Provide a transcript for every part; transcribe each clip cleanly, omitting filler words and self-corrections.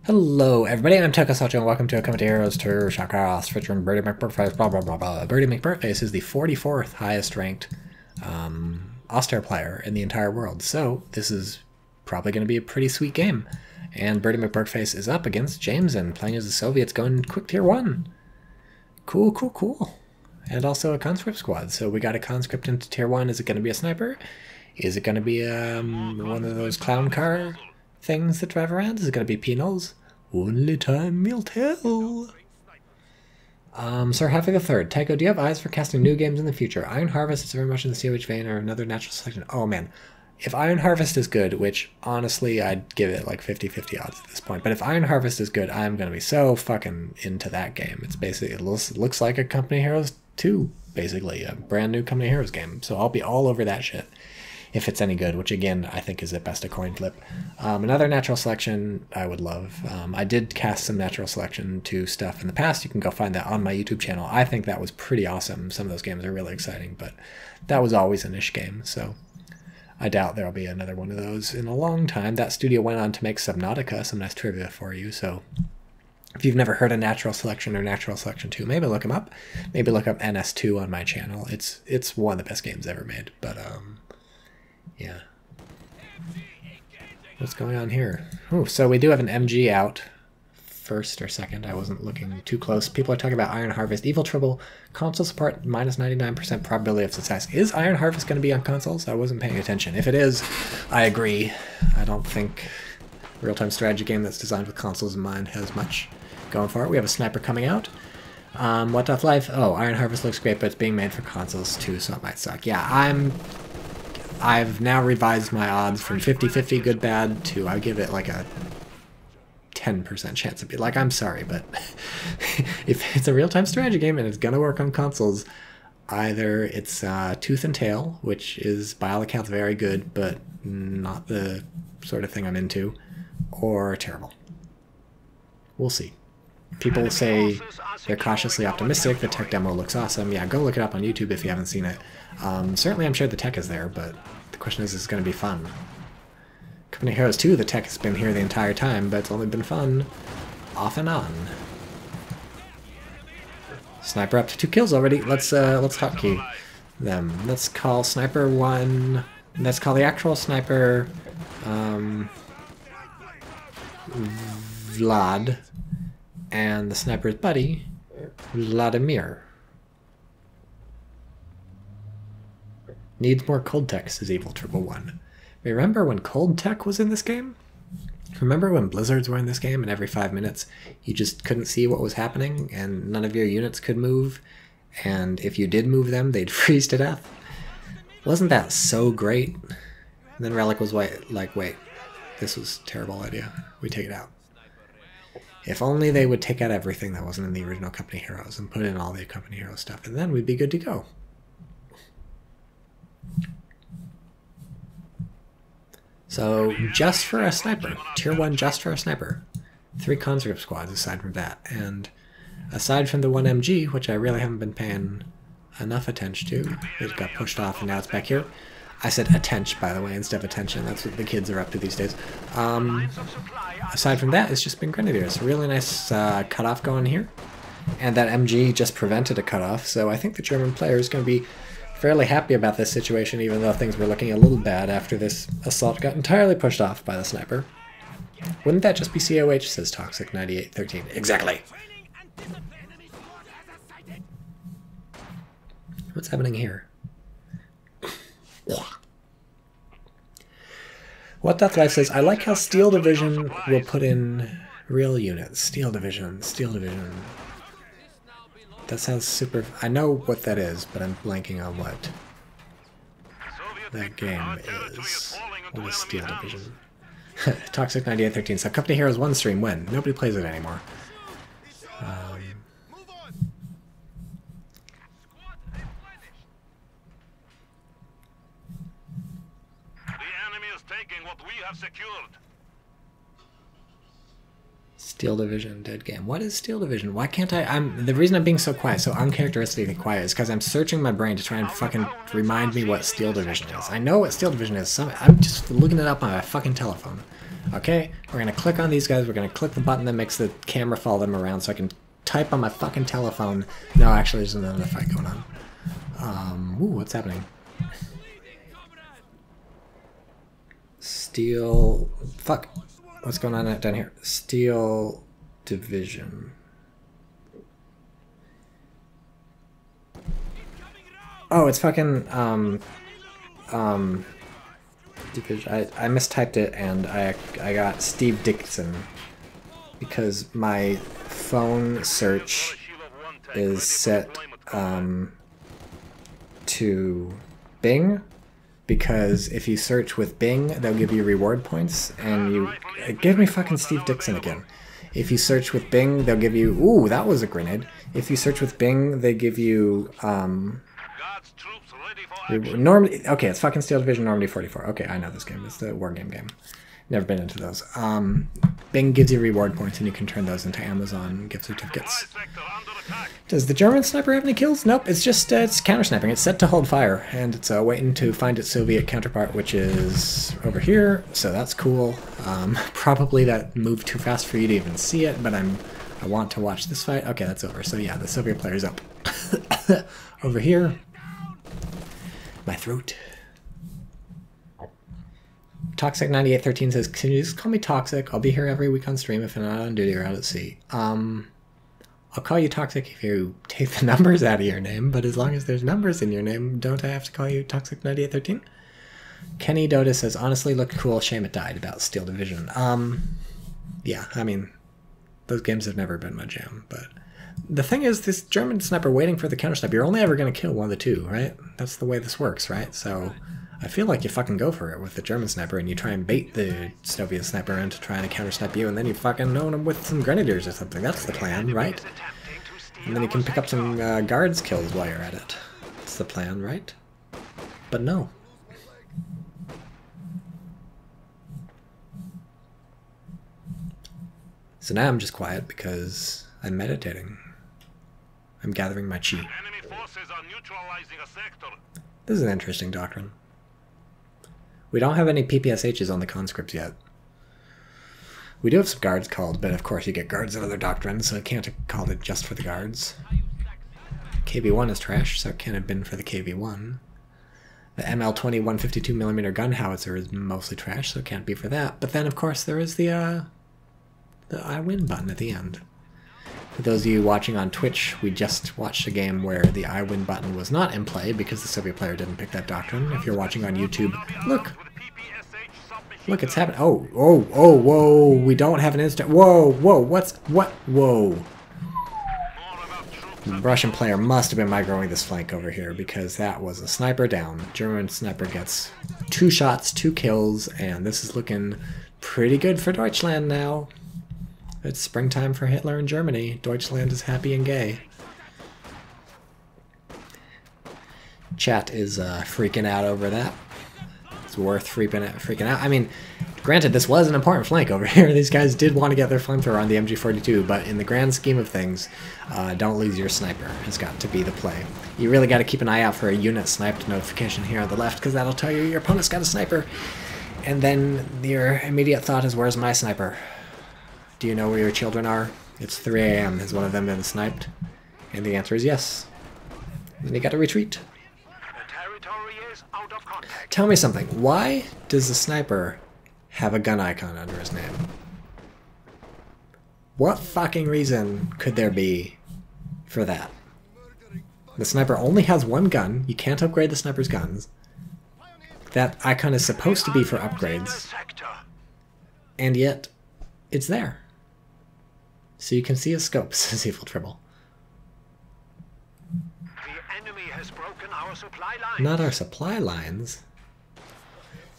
Hello everybody, I'm TychoCelchuuu and welcome to a Coming to Heroes Tour Shotcast featuring Birdie McBurface, blah blah blah blah. Birdie McBurface is the 44th highest ranked Austere player in the entire world, so this is probably going to be a pretty sweet game. And Birdie McBurface is up against Jameson, playing as the Soviets, going quick tier 1. Cool, cool, cool. And also a conscript squad, so we got a conscript into tier 1. Is it going to be a sniper? Is it going to be one of those clown car things that drive around? Is it going to be penals? Only time will tell. Sir Happy the Third. Tycho, do you have eyes for casting new games in the future? Iron Harvest is very much in the CoH vein, or another natural selection. Oh man, if Iron Harvest is good, which honestly I'd give it like 50-50 odds at this point, but if Iron Harvest is good, I'm gonna be so fucking into that game. It's basically, it looks like a Company Heroes 2, basically a brand new Company Heroes game. So I'll be all over that shit if it's any good, which again I think is at best a coin flip. Another natural selection I would love. I did cast some natural selection 2 stuff in the past. You can go find that on my YouTube channel. I think that was pretty awesome. Some of those games are really exciting, but that was always a niche game, so I doubt there'll be another one of those in a long time. That studio went on to make Subnautica, some nice trivia for you, so if you've never heard of Natural Selection or Natural Selection 2, maybe look them up. Maybe look up NS2 on my channel. It's one of the best games ever made, but yeah. What's going on here? Ooh, so we do have an MG out. First or second, I wasn't looking too close. People are talking about Iron Harvest. Evil Triple, console support, minus 99% probability of success. Is Iron Harvest going to be on consoles? I wasn't paying attention. If it is, I agree. I don't think a real-time strategy game that's designed with consoles in mind has much going for it. We have a sniper coming out. What Doth Life? Oh, Iron Harvest looks great, but it's being made for consoles too, so it might suck. Yeah, I've now revised my odds from 50-50 good bad to I give it like a 10% chance of being like, I'm sorry, but if it's a real-time strategy game and it's gonna work on consoles, either it's Tooth and Tail, which is by all accounts very good, but not the sort of thing I'm into, or terrible. We'll see. People say they're cautiously optimistic. The tech demo looks awesome. Yeah, go look it up on YouTube if you haven't seen it. Certainly I'm sure the tech is there, but the question is it going to be fun? Company Heroes 2, the tech has been here the entire time, but it's only been fun off and on. Sniper up to 2 kills already. Let's hotkey them. Let's call Sniper 1. Let's call the actual Sniper Vlad. And the sniper's buddy, Vladimir. Needs more cold tech, says Evil Triple One. Remember when cold tech was in this game? Remember when blizzards were in this game and every 5 minutes you just couldn't see what was happening and none of your units could move? And if you did move them, they'd freeze to death? Wasn't that so great? And then Relic was like, wait, this was a terrible idea. We take it out. If only they would take out everything that wasn't in the original Company Heroes and put in all the Company Hero stuff, and then we'd be good to go. So, just for a sniper. Tier 1 just for a sniper. 3 conscript squads aside from that. And aside from the 1 MG, which I really haven't been paying enough attention to, it got pushed off and now it's back here. I said attention, by the way, instead of attention. That's what the kids are up to these days. Aside from that, it's just been Grenadiers. Really nice cutoff going here. And that MG just prevented a cutoff, so I think the German player is going to be fairly happy about this situation, even though things were looking a little bad after this assault got entirely pushed off by the sniper. Wouldn't that just be CoH, says Toxic9813. Exactly! What's happening here? What That Life says, I like how Steel Division will put in real units. Steel Division, Steel Division. That sounds super... I know what that is, but I'm blanking on what that game is. What is Steel Division? Toxic9813. So Company Heroes 1 stream when? Nobody plays it anymore. Steel Division, dead game. What is Steel Division? Why can't I? The reason I'm being so quiet, so uncharacteristically quiet, is because I'm searching my brain to try and fucking remind me what Steel Division is. I know what Steel Division is. I'm just looking it up on my fucking telephone. Okay, we're gonna click on these guys. We're gonna click the button that makes the camera follow them around, so I can type on my fucking telephone. No, actually, there's another fight going on. Ooh, what's happening? Steel. Fuck. What's going on down here? Steel Division. Oh, it's fucking, Division. I mistyped it and I got Steve Dixon because my phone search is set, to Bing. Because if you search with Bing, they'll give you reward points, and give me fucking Steve Dixon again. If you search with Bing, they'll give you, ooh, that was a grenade. If you search with Bing, they give you, normally, okay, it's fucking Steel Division Normandy 44. Okay, I know this game. It's the war game. Never been into those. Bing gives you reward points, and you can turn those into Amazon gift certificates. Does the German sniper have any kills? Nope, it's just it's counter-sniping. It's set to hold fire, and it's waiting to find its Soviet counterpart, which is over here, so that's cool. Probably that moved too fast for you to even see it, but I want to watch this fight. Okay, that's over. So yeah, the Soviet player's up. Over here. My throat. Toxic9813 says, can you just call me Toxic? I'll be here every week on stream if I'm not on duty or out at sea. I'll call you Toxic if you take the numbers out of your name, but as long as there's numbers in your name, don't I have to call you Toxic9813? Kenny Dota says, honestly, looked cool, shame it died, about Steel Division. Yeah, I mean, those games have never been my jam, but the thing is, this German sniper waiting for the counter sniper, you're only ever going to kill one of the two, right? That's the way this works, right? So I feel like you fucking go for it with the German sniper and you try and bait the Soviet sniper into trying to counter snipe you, and then you fucking own him with some grenadiers or something. That's the plan, right? And then you can pick up some guards kills while you're at it. That's the plan, right? But no. So now I'm just quiet because I'm meditating. I'm gathering my chi. This is an interesting doctrine. We don't have any PPSHs on the conscripts yet. We do have some guards called, but of course you get guards in other doctrines, so I can't have called it just for the guards. KV-1 is trash, so it can't have been for the KV-1. The ML20 152mm gun howitzer is mostly trash, so it can't be for that. But then, of course, there is the I win button at the end. For those of you watching on Twitch, we just watched a game where the I win button was not in play because the Soviet player didn't pick that doctrine. If you're watching on YouTube, look! Look, it's happening. Oh, whoa, we don't have an instant. Whoa, whoa. The Russian player must have been microing this flank over here because that was a sniper down. German sniper gets 2 shots, 2 kills, and this is looking pretty good for Deutschland now. It's springtime for Hitler in Germany. Deutschland is happy and gay. Chat is freaking out over that. It's worth freaking out. I mean, granted, this was an important flank over here. These guys did want to get their flamethrower on the MG42, but in the grand scheme of things, don't lose your sniper has got to be the play. You really got to keep an eye out for a unit sniped notification here on the left, because that'll tell you your opponent's got a sniper. And then your immediate thought is, where's my sniper? Do you know where your children are? It's 3 AM. Has one of them been sniped? And the answer is yes. Then you gotta retreat. Tell me something. Why does the sniper have a gun icon under his name? What fucking reason could there be for that? The sniper only has 1 gun. You can't upgrade the sniper's guns. That icon is supposed to be for upgrades. And yet, it's there. So you can see his scopes, says Evil Tribble. The enemy has broken our supply lines. Not our supply lines.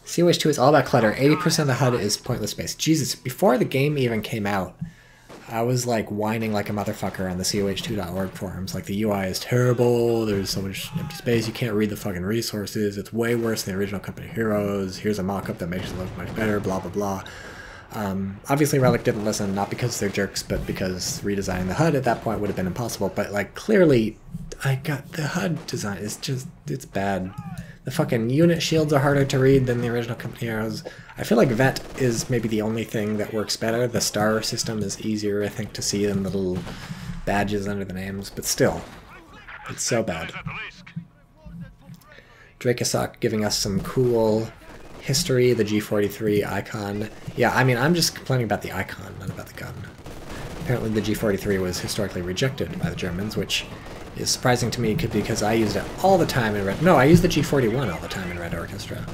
CoH2 is all about clutter. 80% of the HUD is pointless space. Jesus, before the game even came out, I was like whining like a motherfucker on the CoH2.org forums. Like, the UI is terrible, there's so much empty space, you can't read the fucking resources, it's way worse than the original Company Heroes, here's a mock-up that makes it look much better, blah blah blah. Obviously Relic didn't listen, not because they're jerks, but because redesigning the HUD at that point would have been impossible. But like clearly, the HUD design is just, it's bad. The fucking unit shields are harder to read than the original company arrows. I feel like Vet is maybe the only thing that works better. The star system is easier, I think, to see than the little badges under the names, but still, it's so bad. Drakosok giving us some cool history, the G43 icon. Yeah, I mean, I'm just complaining about the icon, not about the gun. Apparently the G43 was historically rejected by the Germans, which is surprising to me because I used it all the time in Red... No, I used the G41 all the time in Red Orchestra.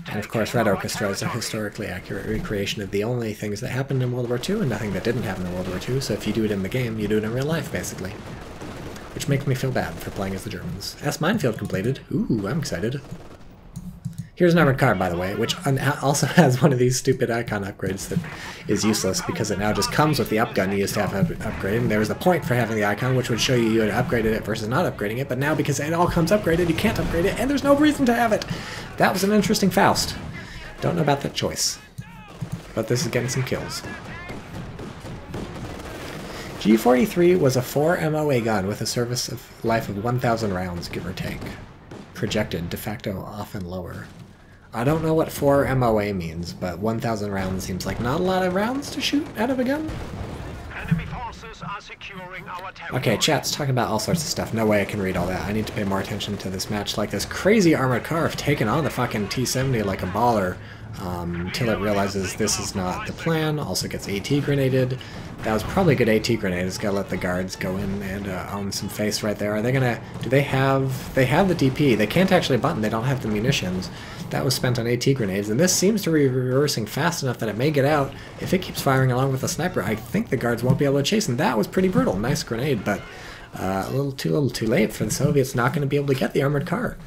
And of course, Red Orchestra is a historically accurate recreation of the only things that happened in World War II and nothing that didn't happen in World War II, so if you do it in the game, you do it in real life, basically. Which makes me feel bad for playing as the Germans. S minefield completed. Ooh, I'm excited. Here's an armored car, by the way, which also has one of these stupid icon upgrades that is useless because it now just comes with the up gun you used to have upgraded. And there was a point for having the icon, which would show you had upgraded it versus not upgrading it. But now, because it all comes upgraded, you can't upgrade it, and there's no reason to have it. That was an interesting Faust. Don't know about that choice. But this is getting some kills. G43 was a 4 MOA gun with a service of life of 1,000 rounds, give or take. Projected, de facto often lower. I don't know what 4 MOA means, but 1,000 rounds seems like not a lot of rounds to shoot out of a gun. Enemy forces are securing our territory. Okay, chat's talking about all sorts of stuff. No way I can read all that. I need to pay more attention to this match. Like this crazy armored car taking on the fucking T-70 like a baller until it realizes this is not the plan. Also gets AT grenaded. That was probably a good AT grenade. It's gotta let the guards go in and own some face right there. Are they gonna... Do they have... They have the DP. They can't actually button. They don't have the munitions. That was spent on AT grenades, and this seems to be reversing fast enough that it may get out. If it keeps firing along with the sniper, I think the guards won't be able to chase, and that was pretty brutal. Nice grenade, but a little too late for the Soviets not going to be able to get the armored car.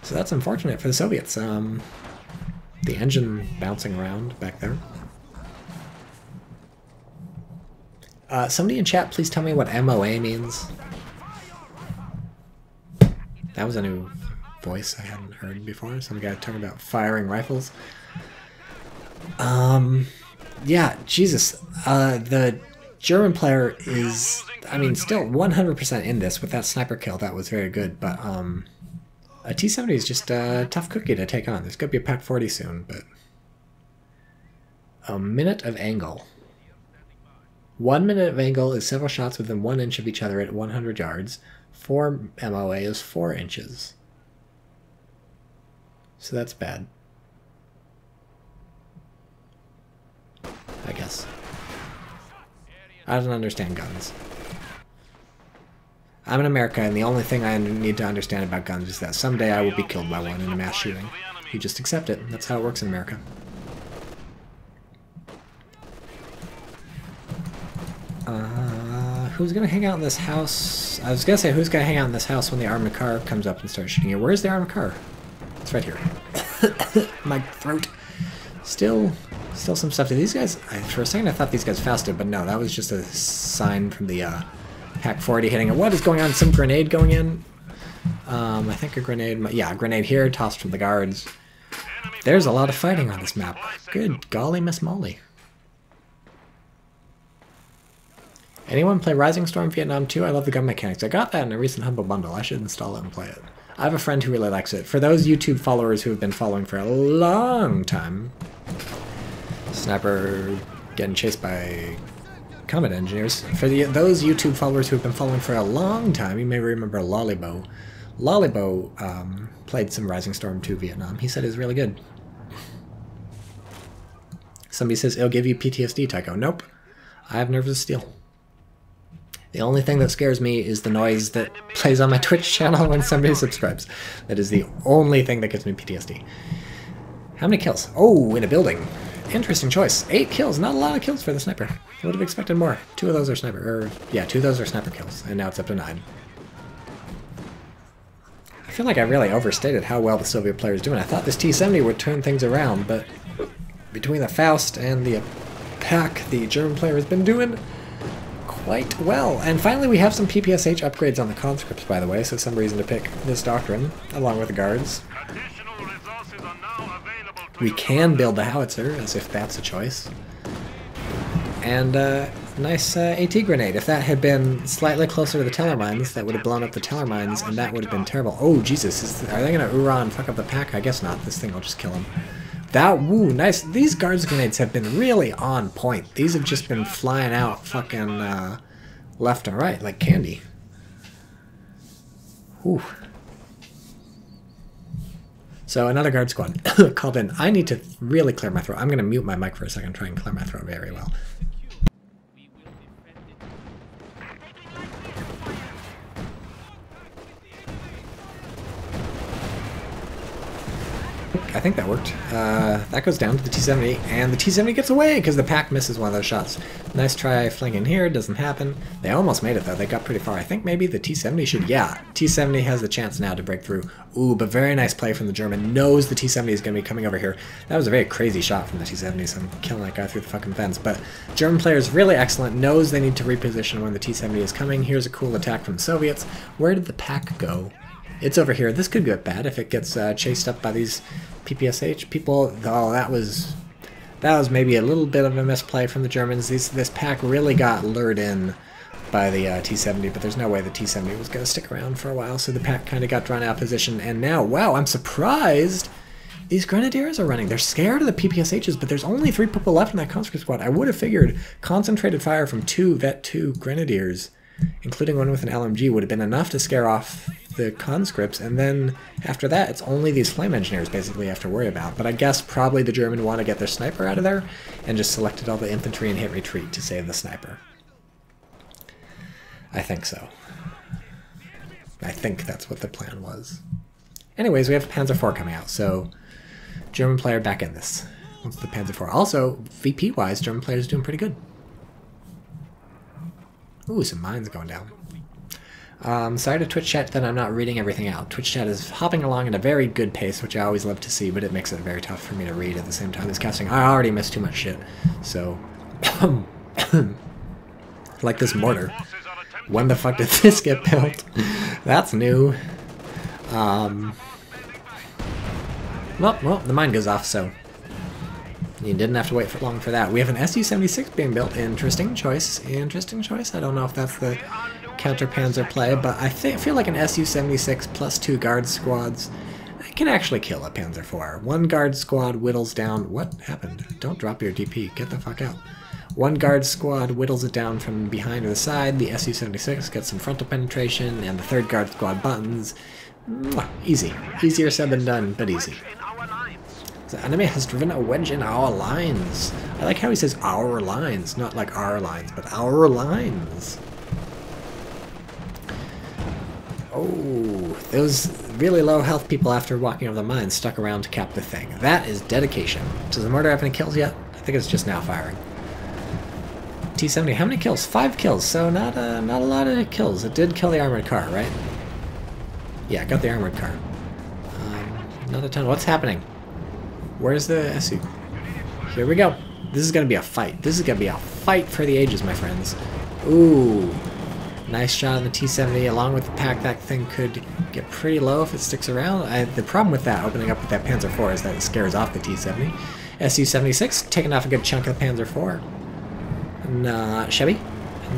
So that's unfortunate for the Soviets. The engine bouncing around back there. Somebody in chat, please tell me what MOA means. That was a new voice I hadn't heard before. Some guy talking about firing rifles. Yeah, Jesus. The German player is, I mean, still 100% in this with that sniper kill. That was very good, but a T-70 is just a tough cookie to take on. There's going to be a Pac 40 soon, but... A minute of angle. 1 minute of angle is several shots within 1 inch of each other at 100 yards. 4 MOA is 4 inches. So that's bad. I guess. I don't understand guns. I'm in America, and the only thing I need to understand about guns is that someday I will be killed by one in a mass shooting. You just accept it. That's how it works in America. Who's gonna hang out in this house? I was gonna say, who's gonna hang out in this house when the armored car comes up and starts shooting you? Where's the armored car? It's right here. My throat. Still some stuff. Did these guys... For a second I thought these guys fasted, but no, that was just a sign from the Pac 40 hitting it. What is going on? Some grenade going in? I think a grenade... Yeah, a grenade here, tossed from the guards. There's a lot of fighting on this map. Good golly, Miss Molly. Anyone play Rising Storm Vietnam 2? I love the gun mechanics. I got that in a recent Humble Bundle. I should install it and play it. I have a friend who really likes it. For those YouTube followers who have been following for a long time... Sniper getting chased by combat engineers. For those YouTube followers who have been following for a long time, you may remember Lollybo. Lollybo played some Rising Storm 2 Vietnam. He said it was really good. Somebody says, it'll give you PTSD, Tycho. Nope. I have nerves of steel. The only thing that scares me is the noise that plays on my Twitch channel when somebody subscribes. That is the only thing that gives me PTSD. How many kills? Oh, in a building. Interesting choice. 8 kills. Not a lot of kills for the sniper. I would have expected more. 2 of those are sniper. Yeah, 2 of those are sniper kills. And now it's up to 9. I feel like I really overstated how well the Soviet player is doing. I thought this T-70 would turn things around, but between the Faust and the Pac, the German player has been doing quite well. And finally we have some PPSH upgrades on the conscripts, by the way, so some reason to pick this doctrine, along with the guards. We can build the howitzer, as if that's a choice. And nice AT grenade. If that had been slightly closer to the teller mines, that would have blown up the teller mines, and that would have been terrible. Oh, Jesus. Are they going to Ura and fuck up the pack? I guess not. This thing will just kill him. That, woo, nice. These guards grenades have been really on point. These have just been flying out fucking left and right like candy. Whew. So another guard squad called in. I need to really clear my throat. I'm going to mute my mic for a second and try and clear my throat very well. I think that worked. That goes down to the T-70, and the T-70 gets away because the pack misses one of those shots. Nice try flinging here, doesn't happen. They almost made it though, they got pretty far. I think maybe the T-70 should, yeah, T-70 has the chance now to break through. Ooh, but very nice play from the German, knows the T-70 is going to be coming over here. That was a very crazy shot from the T-70, so I'm killing that guy through the fucking fence. But German player is really excellent, knows they need to reposition when the T-70 is coming. Here's a cool attack from the Soviets. Where did the pack go? It's over here. This could get bad if it gets chased up by these PPSH people. Oh, that was maybe a little bit of a misplay from the Germans. This pack really got lured in by the T-70, but there's no way the T-70 was going to stick around for a while, so the pack kind of got drawn out of position. And now, wow, I'm surprised these Grenadiers are running. They're scared of the PPSHs, but there's only 3 people left in that conscript squad. I would have figured concentrated fire from 2 Vet 2 Grenadiers, including one with an LMG, would have been enough to scare off the conscripts, and then after that it's only these flame engineers basically you have to worry about. But I guess probably the German want to get their sniper out of there and just selected all the infantry and hit retreat to save the sniper. I think so. I think that's what the plan was. Anyways, we have Panzer IV coming out, so German player back in this. What's the Panzer IV? Also, VP wise, German player is doing pretty good. Ooh, some mines going down. Sorry to Twitch chat that I'm not reading everything out. Twitch chat is hopping along at a very good pace, which I always love to see, but it makes it very tough for me to read at the same time as casting. I already missed too much shit, so... like this mortar. When the fuck did this get built? That's new. Well, the mine goes off, so... you didn't have to wait for long for that. We have an Su-76 being built. Interesting choice. Interesting choice. I don't know if that's the counter-panzer play, but I feel like an Su-76 plus 2 guard squads can actually kill a Panzer IV. 1 guard squad whittles down... What happened? Don't drop your DP. Get the fuck out. 1 guard squad whittles it down from behind or the side. The Su-76 gets some frontal penetration, and the 3rd guard squad buttons. Mwah, easy. Easier said than done, but easy. The enemy has driven a wedge in our lines. I like how he says our lines, not like our lines, but our lines. Oh, those really low health people after walking over the mines stuck around to cap the thing. That is dedication. Does the mortar have any kills yet? I think it's just now firing. T-70, how many kills? 5 kills, so not a lot of kills. It did kill the armored car, right? Yeah, got the armored car. Not a ton. What's happening? Where's the SU? Here we go. This is going to be a fight. This is going to be a fight for the ages, my friends. Ooh. Nice shot on the T-70. Along with the pack, that thing could get pretty low if it sticks around. The problem with that, opening up with that Panzer IV, is that it scares off the T-70. Su-76, taking off a good chunk of the Panzer IV. Not shabby.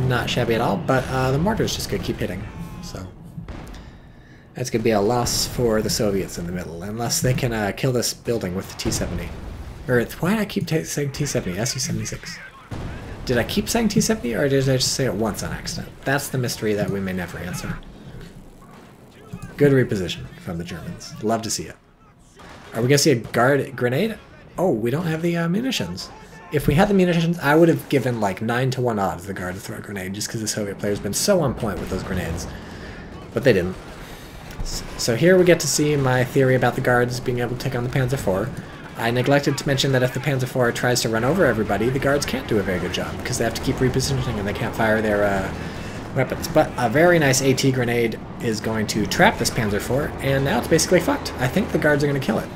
Not shabby at all, but the mortar's just going to keep hitting. So that's going to be a loss for the Soviets in the middle, unless they can kill this building with the T-70. Or, why did I keep saying T-70? Su-76. Did I keep saying T-70, or did I just say it once on accident? That's the mystery that we may never answer. Good reposition from the Germans. Love to see it. Are we going to see a guard grenade? Oh, we don't have the munitions. If we had the munitions, I would have given like 9-to-1 odds the guard to throw a grenade, just because the Soviet player's been so on point with those grenades. But they didn't. So here we get to see my theory about the guards being able to take on the Panzer IV. I neglected to mention that if the Panzer IV tries to run over everybody, the guards can't do a very good job, because they have to keep repositioning and they can't fire their weapons. But a very nice AT grenade is going to trap this Panzer IV, and now it's basically fucked. I think the guards are going to kill it.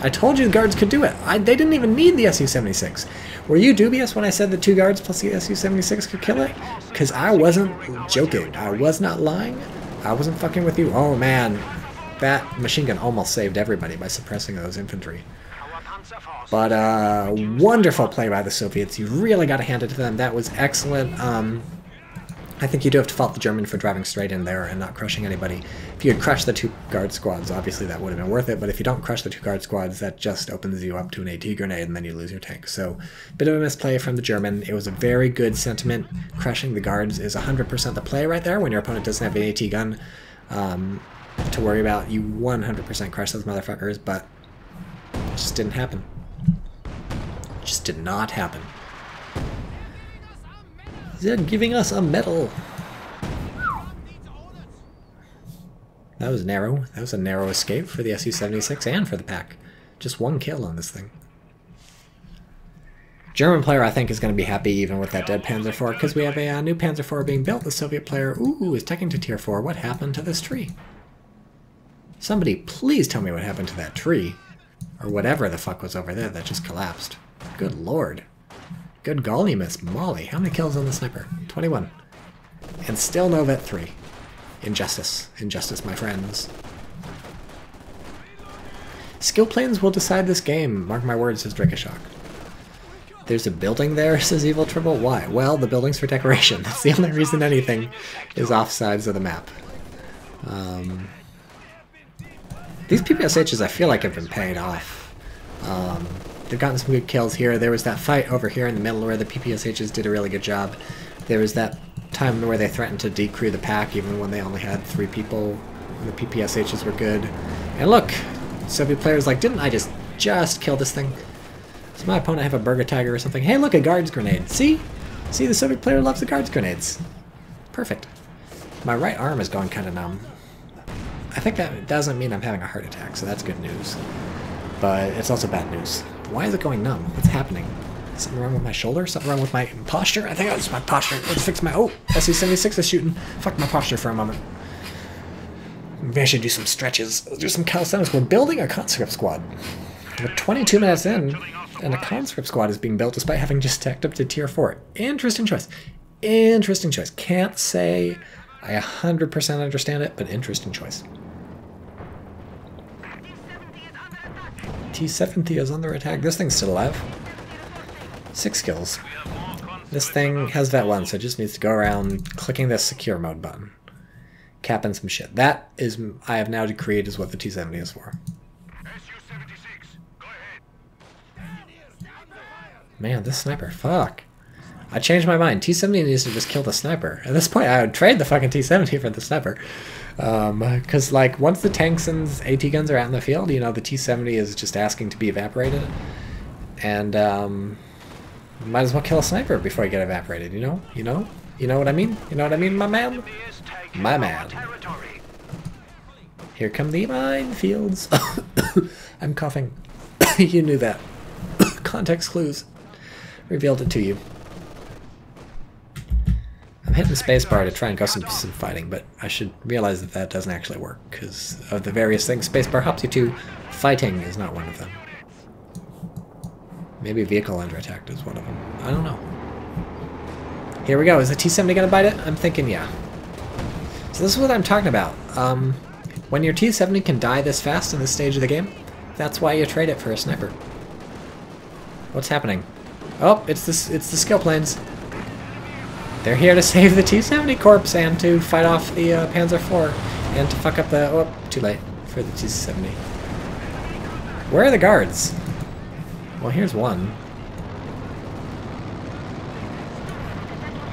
I told you the guards could do it. They didn't even need the Su-76. Were you dubious when I said the 2 guards plus the Su-76 could kill it? Because I wasn't joking. I was not lying. I wasn't fucking with you. Oh man. that machine gun almost saved everybody by suppressing those infantry. Our Panzer force. But wonderful play by the Soviets. You really got to hand it to them. That was excellent. I think you do have to fault the German for driving straight in there and not crushing anybody. If you had crushed the 2 guard squads, obviously that would have been worth it, but if you don't crush the 2 guard squads, that just opens you up to an AT grenade and then you lose your tank. So, bit of a misplay from the German. It was a very good sentiment. Crushing the guards is 100% the play right there when your opponent doesn't have an AT gun to worry about. You 100% crush those motherfuckers, but it just didn't happen. It just did not happen. They're giving us a medal. That was narrow. That was a narrow escape for the Su-76 and for the pack. Just 1 kill on this thing. German player, I think, is going to be happy even with that dead Panzer IV because we have a new Panzer IV being built. The Soviet player, ooh, is taking to tier 4. What happened to this tree? Somebody please tell me what happened to that tree. Or whatever the fuck was over there that just collapsed. Good lord. Good golly, Miss Molly. How many kills on the sniper? 21. And still no Vet 3. Injustice. Injustice, my friends. Skill planes will decide this game. Mark my words, says Drakashok. There's a building there, says Evil Tribble. Why? Well, the building's for decoration. That's the only reason anything is off sides of the map. These PPSHs, I feel like, have been paid off. They've gotten some good kills here. There was that fight over here in the middle where the PPSHs did a really good job. There was that time where they threatened to decrew the pack even when they only had 3 people. And the PPSHs were good. And look, Soviet players like, didn't I just kill this thing? Does my opponent have a Burger Tiger or something? Hey, look, a guards grenade. See? See, the Soviet player loves the guards grenades. Perfect. My right arm is going kind of numb. I think that doesn't mean I'm having a heart attack, so that's good news. But it's also bad news. Why is it going numb? What's happening? Something wrong with my shoulder? Something wrong with my posture? I think it's my posture. Let's fix my... Oh! Su-76 is shooting. Fuck my posture for a moment. Maybe I should do some stretches. Let's do some calisthenics. We're building a conscript squad. We're 22 minutes in, and a conscript squad is being built despite having just stacked up to tier 4. Interesting choice. Interesting choice. Can't say I 100% understand it, but interesting choice. T-70 is under attack. This thing's still alive. 6 kills. This thing has Vet 1, so it just needs to go around clicking the secure mode button. Capping some shit. That is, I have now decreed, is what the T-70 is for. Man, this sniper, fuck. I changed my mind. T-70 needs to just kill the sniper. At this point, I would trade the fucking T-70 for the sniper. Because, like, once the tanks and AT guns are out in the field, you know, the T-70 is just asking to be evaporated. And, might as well kill a sniper before you get evaporated, you know? You know? You know what I mean? You know what I mean, my man? My man. Here come the minefields. I'm coughing. You knew that. Context clues revealed it to you. I'm hitting spacebar to try and go some fighting, but I should realize that that doesn't actually work, because of the various things spacebar helps you to. Fighting is not one of them. Maybe vehicle under attack is one of them. I don't know. Here we go. Is the T-70 gonna bite it? I'm thinking yeah. So this is what I'm talking about. When your T-70 can die this fast in this stage of the game, that's why you trade it for a sniper. What's happening? Oh, it's the skill planes. They're here to save the T-70 corpse and to fight off the Panzer IV and to fuck up the... Oh, too late for the T-70. Where are the guards? Well, here's one.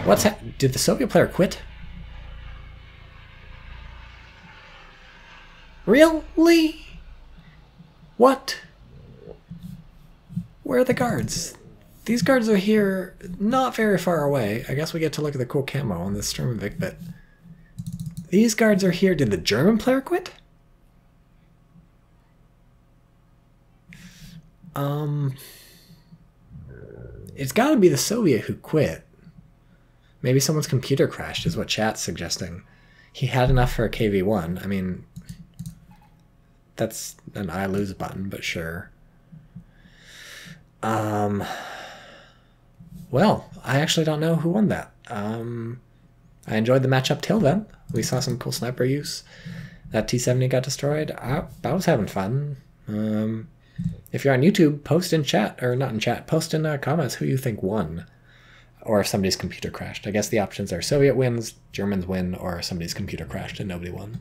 What's did the Soviet player quit? Really? What? Where are the guards? These guards are here, not very far away. I guess we get to look at the cool camo on the Sturmovik, but these guards are here. Did the German player quit? It's got to be the Soviet who quit. Maybe someone's computer crashed, is what chat's suggesting. He had enough for a KV-1. I mean, that's an I lose button, but sure. Well, I actually don't know who won that. I enjoyed the matchup till then. We saw some cool sniper use. that T-70 got destroyed. I was having fun. If you're on YouTube, post in chat, or not in chat, post in comments who you think won. Or if somebody's computer crashed. I guess the options are Soviet wins, Germans win, or somebody's computer crashed and nobody won.